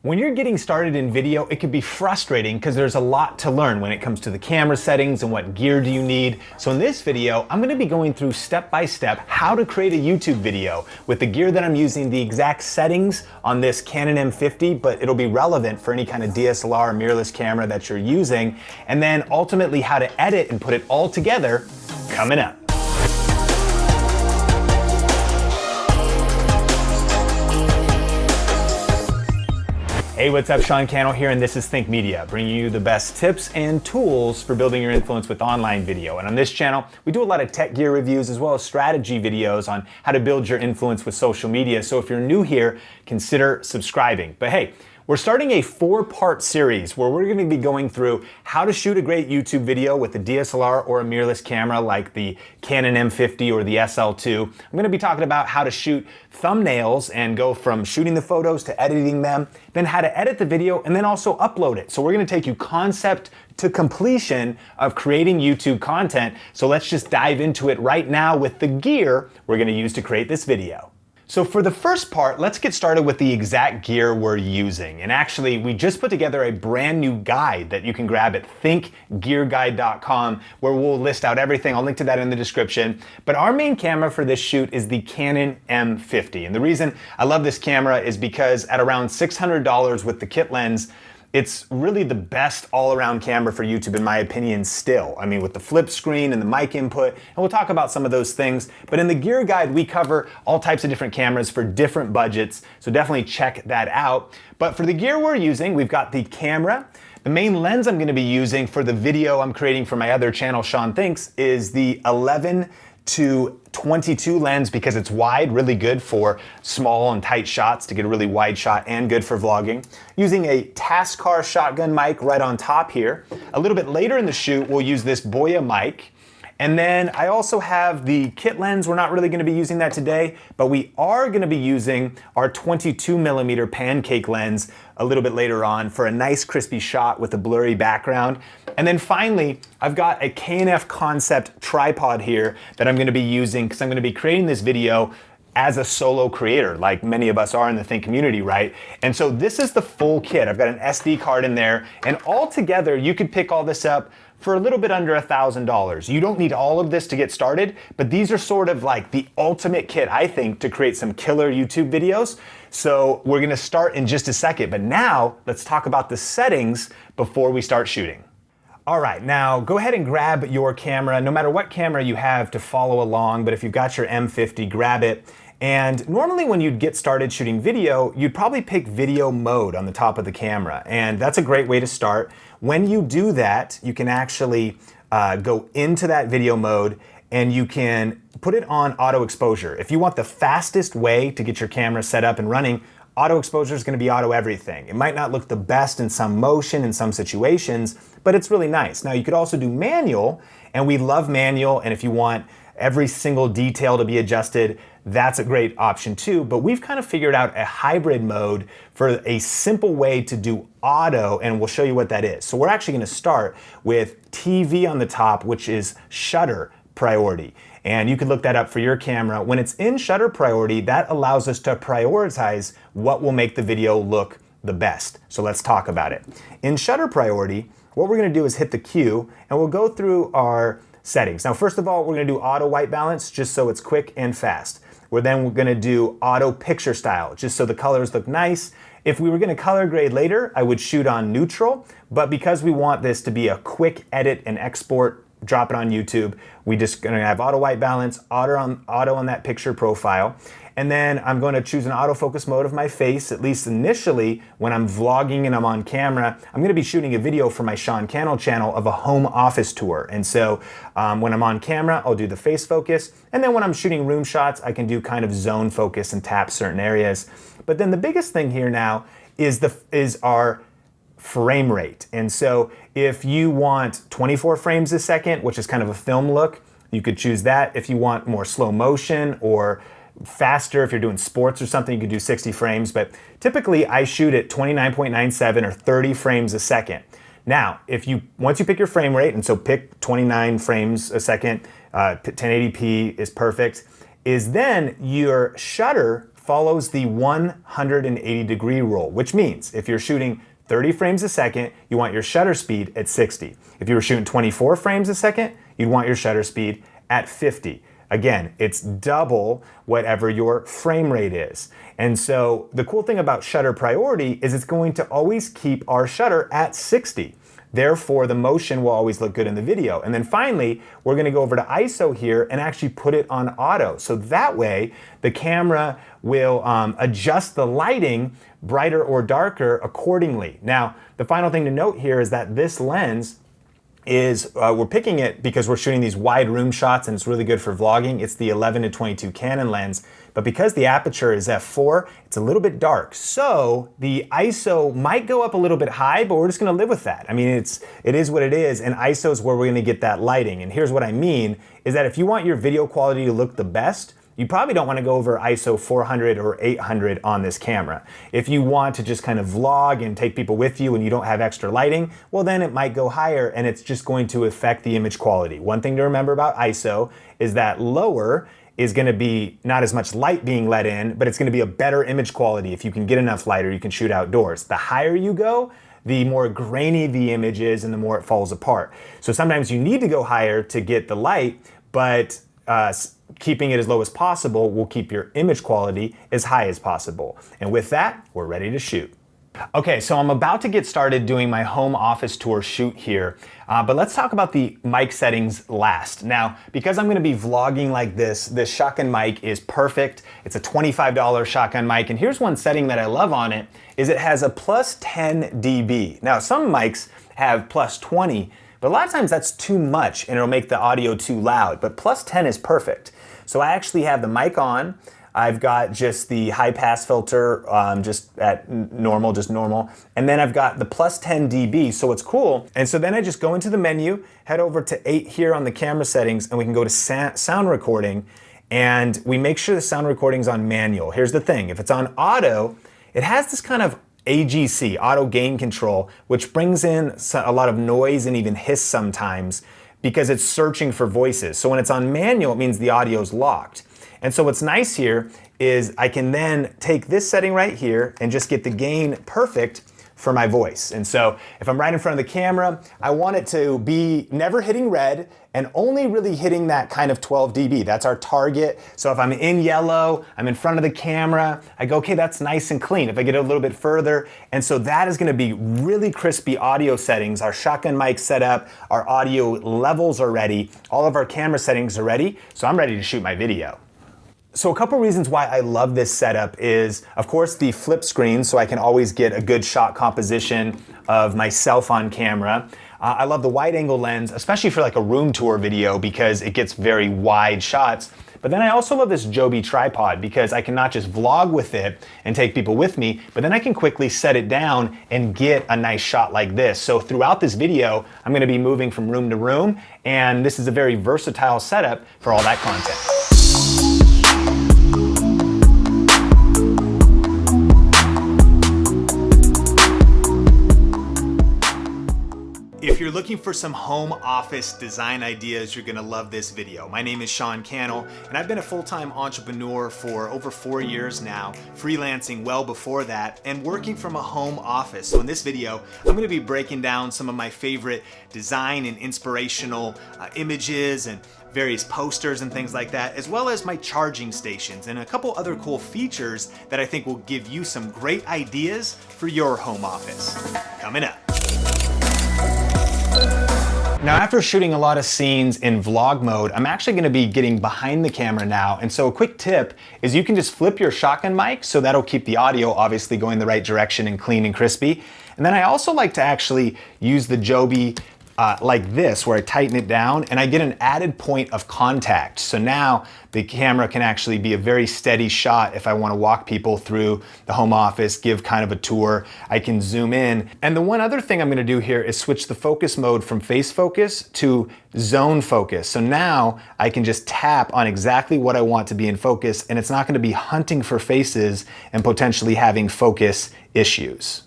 When you're getting started in video, it can be frustrating because there's a lot to learn when it comes to the camera settings and what gear do you need. So in this video, I'm going to be going through step by step how to create a YouTube video with the gear that I'm using, the exact settings on this Canon M50, but it'll be relevant for any kind of DSLR or mirrorless camera that you're using, and then ultimately how to edit and put it all together coming up. Hey, what's up? Sean Cannell here, and this is Think Media, bringing you the best tips and tools for building your influence with online video. And on this channel, we do a lot of tech gear reviews as well as strategy videos on how to build your influence with social media. So if you're new here, consider subscribing. But hey, we're starting a 4-part series where we're going to be going through how to shoot a great YouTube video with a DSLR or a mirrorless camera like the Canon M50 or the SL2. I'm going to be talking about how to shoot thumbnails and go from shooting the photos to editing them, then how to edit the video and then also upload it. So we're going to take you concept to completion of creating YouTube content. So let's just dive into it right now with the gear we're going to use to create this video. So for the first part, let's get started with the exact gear we're using. And actually, we just put together a brand new guide that you can grab at thinkgearguide.com, where we'll list out everything. I'll link to that in the description. But our main camera for this shoot is the Canon M50. And the reason I love this camera is because at around $600 with the kit lens, it's really the best all-around camera for YouTube in my opinion still. I mean, with the flip screen and the mic input, and we'll talk about some of those things. But in the gear guide, we cover all types of different cameras for different budgets, so definitely check that out. But for the gear we're using, we've got the camera. The main lens I'm gonna be using for the video I'm creating for my other channel, Sean Thinks, is the 11-22 lens because it's wide, really good for small and tight shots to get a really wide shot and good for vlogging. Using a Tascar shotgun mic right on top here. A little bit later in the shoot, we'll use this Boya mic. And then I also have the kit lens. We're not really gonna be using that today, but we are gonna be using our 22mm pancake lens a little bit later on for a nice crispy shot with a blurry background. And then finally, I've got a K&F Concept tripod here that I'm gonna be using because I'm gonna be creating this video as a solo creator, like many of us are in the Think community, right? And so this is the full kit. I've got an SD card in there, and all together, you could pick all this up for a little bit under $1,000. You don't need all of this to get started, but these are sort of like the ultimate kit, I think, to create some killer YouTube videos. So we're gonna start in just a second, but now let's talk about the settings before we start shooting. All right, now go ahead and grab your camera, no matter what camera you have to follow along, but if you've got your M50, grab it. And normally when you'd get started shooting video, you'd probably pick video mode on the top of the camera. And that's a great way to start. When you do that, you can actually go into that video mode and you can put it on auto exposure. If you want the fastest way to get your camera set up and running, auto exposure is going to be auto everything. It might not look the best in some motion, in some situations, but it's really nice. Now you could also do manual, and we love manual, and if you want every single detail to be adjusted, that's a great option too, but we've kind of figured out a hybrid mode for a simple way to do auto, and we'll show you what that is. So we're actually going to start with TV on the top, which is shutter priority. And you can look that up for your camera. When it's in shutter priority, that allows us to prioritize what will make the video look the best. So let's talk about it. In shutter priority, what we're going to do is hit the Q, and we'll go through our settings. Now, first of all, we're going to do auto white balance just so it's quick and fast. We're going to do auto picture style just so the colors look nice. If we were going to color grade later, I would shoot on neutral, but because we want this to be a quick edit and export, drop it on YouTube, we just going to have auto white balance, auto on that picture profile. And then I'm going to choose an autofocus mode of my face, at least initially when I'm vlogging and I'm on camera. I'm going to be shooting a video for my Sean Cannell channel of a home office tour. And so when I'm on camera, I'll do the face focus. And then when I'm shooting room shots, I can do kind of zone focus and tap certain areas. But then the biggest thing here now is our frame rate. And so if you want 24 frames a second, which is kind of a film look, you could choose that. If you want more slow motion or faster, if you're doing sports or something, you could do 60 frames, but typically I shoot at 29.97 or 30 frames a second. Now, once you pick your frame rate, and so pick 29 frames a second, 1080p is perfect, is then your shutter follows the 180-degree rule, which means if you're shooting 30 frames a second, you want your shutter speed at 60. If you were shooting 24 frames a second, you'd want your shutter speed at 50. Again, it's double whatever your frame rate is. And so the cool thing about shutter priority is it's going to always keep our shutter at 60. Therefore, the motion will always look good in the video. And then finally, we're gonna go over to ISO here and actually put it on auto. So that way, the camera will adjust the lighting brighter or darker accordingly. Now, the final thing to note here is that this lens is, we're picking it because we're shooting these wide room shots and it's really good for vlogging. It's the 11-22 Canon lens, but because the aperture is f4, it's a little bit dark. So the ISO might go up a little bit high, but we're just gonna live with that. I mean, it is what it is, and ISO is where we're gonna get that lighting. And here's what I mean, is that if you want your video quality to look the best, you probably don't want to go over ISO 400 or 800 on this camera. If you want to just kind of vlog and take people with you and you don't have extra lighting, well then it might go higher and it's just going to affect the image quality. One thing to remember about ISO is that lower is going to be not as much light being let in, but it's going to be a better image quality. If you can get enough light or you can shoot outdoors. The higher you go, the more grainy the image is and the more it falls apart. So sometimes you need to go higher to get the light, but keeping it as low as possible will keep your image quality as high as possible. And with that, we're ready to shoot. Okay, so I'm about to get started doing my home office tour shoot here, but let's talk about the mic settings last. Now, because I'm gonna be vlogging like this shotgun mic is perfect. It's a $25 shotgun mic, and here's one setting that I love on it, is it has a plus 10 dB. Now, some mics have plus 20, but a lot of times that's too much and it'll make the audio too loud, but plus 10 is perfect. So I actually have the mic on. I've got just the high pass filter, just at normal, just normal. And then I've got the plus 10 dB, so it's cool. And so then I just go into the menu, head over to 8 here on the camera settings, and we can go to sound recording, and we make sure the sound recording's on manual. Here's the thing, if it's on auto, it has this kind of AGC, auto gain control, which brings in a lot of noise and even hiss sometimes, because it's searching for voices. So when it's on manual, it means the audio's locked. And so what's nice here is I can then take this setting right here and just get the gain perfect for my voice. And so if I'm right in front of the camera, I want it to be never hitting red and only really hitting that kind of 12 dB. That's our target. So if I'm in yellow, I'm in front of the camera, I go, okay, that's nice and clean. If I get a little bit further, and so that is gonna be really crispy audio settings. Our shotgun mic set up, our audio levels are ready, all of our camera settings are ready, so I'm ready to shoot my video. So a couple reasons why I love this setup is, of course, the flip screen, so I can always get a good shot composition of myself on camera. I love the wide angle lens, especially for like a room tour video because it gets very wide shots. But then I also love this Joby tripod because I can not just vlog with it and take people with me, but then I can quickly set it down and get a nice shot like this. So throughout this video, I'm gonna be moving from room to room, and this is a very versatile setup for all that content. If you're looking for some home office design ideas, you're gonna love this video. My name is Sean Cannell, and I've been a full-time entrepreneur for over 4 years now, freelancing well before that, and working from a home office. So in this video, I'm gonna be breaking down some of my favorite design and inspirational images and various posters and things like that, as well as my charging stations and a couple other cool features that I think will give you some great ideas for your home office. Coming up. Now, after shooting a lot of scenes in vlog mode, I'm actually gonna be getting behind the camera now. And so a quick tip is you can just flip your shotgun mic, so that'll keep the audio obviously going the right direction and clean and crispy. And then I also like to actually use the Joby like this, where I tighten it down and I get an added point of contact. So now the camera can actually be a very steady shot if I want to walk people through the home office, give kind of a tour. I can zoom in. And the one other thing I'm going to do here is switch the focus mode from face focus to zone focus. So now I can just tap on exactly what I want to be in focus, and it's not going to be hunting for faces and potentially having focus issues.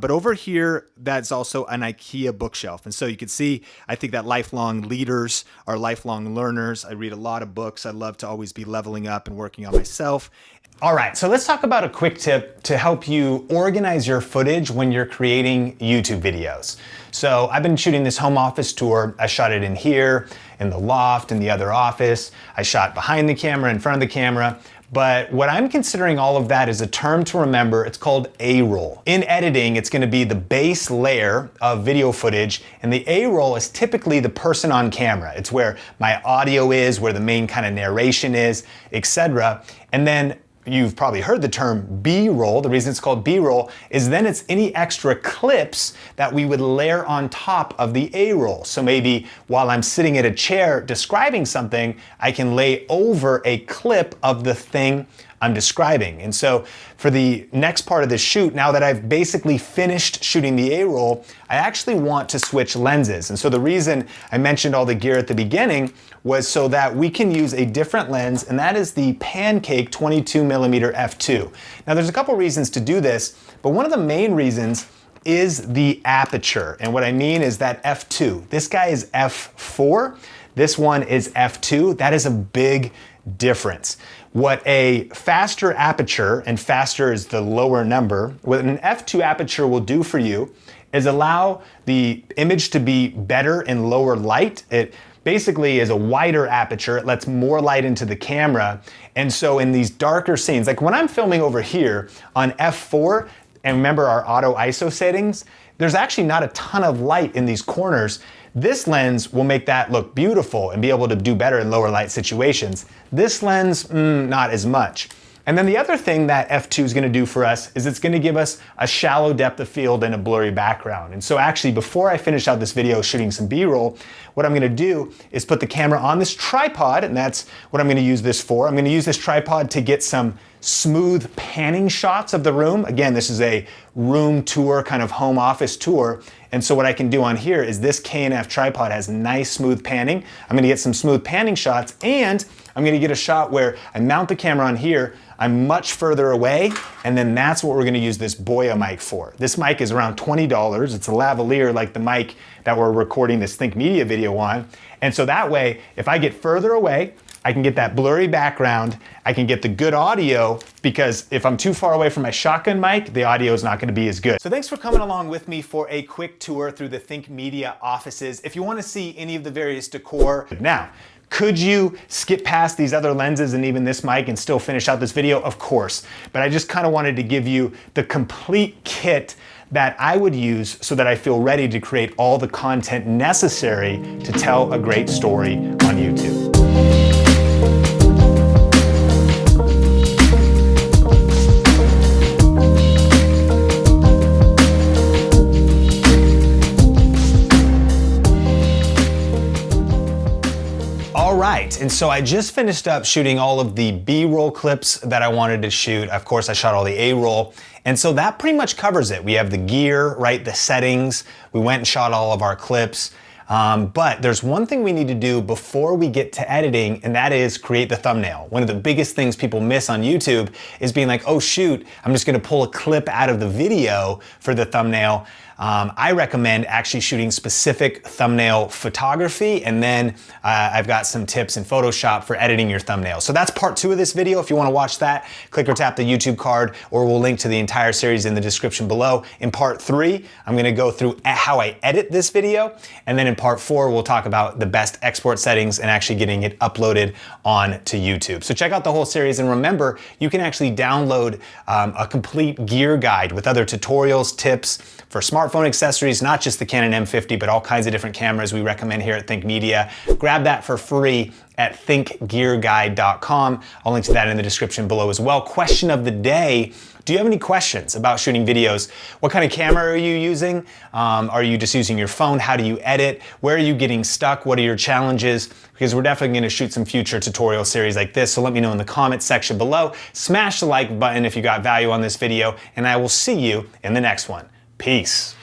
But over here, that's also an IKEA bookshelf. And so you can see, I think that lifelong leaders are lifelong learners. I read a lot of books. I love to always be leveling up and working on myself. All right, so let's talk about a quick tip to help you organize your footage when you're creating YouTube videos. So I've been shooting this home office tour. I shot it in here, in the loft, in the other office. I shot behind the camera, in front of the camera. But what I'm considering all of that is a term to remember. It's called A-roll. In editing, it's gonna be the base layer of video footage, and the A-roll is typically the person on camera. It's where my audio is, where the main kind of narration is, etc. And then you've probably heard the term B-roll. The reason it's called B-roll is then it's any extra clips that we would layer on top of the A-roll. So maybe while I'm sitting at a chair describing something, I can lay over a clip of the thing I'm describing. And so for the next part of the shoot, now that I've basically finished shooting the A-roll, I actually want to switch lenses. And so the reason I mentioned all the gear at the beginning was so that we can use a different lens, and that is the Pancake 22mm f2. Now there's a couple reasons to do this, but one of the main reasons is the aperture. And what I mean is that f2. This guy is f4, this one is f2. That is a big difference. What a faster aperture, and faster is the lower number, what an f2 aperture will do for you is allow the image to be better in lower light. It basically is a wider aperture. It lets more light into the camera. And so in these darker scenes, like when I'm filming over here on f4, and remember our auto ISO settings, there's actually not a ton of light in these corners. This lens will make that look beautiful and be able to do better in lower light situations. This lens, not as much. And then the other thing that f2 is going to do for us is it's going to give us a shallow depth of field and a blurry background. And so actually before I finish out this video shooting some B-roll, what I'm going to do is put the camera on this tripod, and that's what I'm going to use this for. I'm going to use this tripod to get some smooth panning shots of the room. Again, this is a room tour, kind of home office tour. And so what I can do on here is this K&F tripod has nice smooth panning. I'm going to get some smooth panning shots, and I'm going to get a shot where I mount the camera on here, I'm much further away, and then that's what we're going to use this Boya mic for. This mic is around $20. It's a lavalier like the mic that we're recording this Think Media video on. And so that way, if I get further away, I can get that blurry background, I can get the good audio, because if I'm too far away from my shotgun mic, the audio is not going to be as good. So thanks for coming along with me for a quick tour through the Think Media offices. If you want to see any of the various decor, now, could you skip past these other lenses and even this mic and still finish out this video? Of course, but I just kind of wanted to give you the complete kit that I would use so that I feel ready to create all the content necessary to tell a great story on YouTube. Right, and so I just finished up shooting all of the B-roll clips that I wanted to shoot. Of course, I shot all the A-roll, and so that pretty much covers it. We have the gear, right, the settings. We went and shot all of our clips. But there's one thing we need to do before we get to editing, and that is create the thumbnail. One of the biggest things people miss on YouTube is being like, oh shoot, I'm just gonna pull a clip out of the video for the thumbnail. I recommend actually shooting specific thumbnail photography, and then I've got some tips in Photoshop for editing your thumbnail. So that's part 2 of this video. If you wanna watch that, click or tap the YouTube card, or we'll link to the entire series in the description below. In part 3, I'm gonna go through how I edit this video, and then in part 4, we'll talk about the best export settings and actually getting it uploaded onto YouTube. So check out the whole series, and remember, you can actually download a complete gear guide with other tutorials, tips for smartphone accessories, not just the Canon M50, but all kinds of different cameras we recommend here at Think Media. Grab that for free at thinkgearguide.com. I'll link to that in the description below as well. Question of the day: do you have any questions about shooting videos? What kind of camera are you using? Are you just using your phone? How do you edit? Where are you getting stuck? What are your challenges? Because we're definitely going to shoot some future tutorial series like this, so let me know in the comments section below. Smash the like button if you got value on this video, and I will see you in the next one. Peace.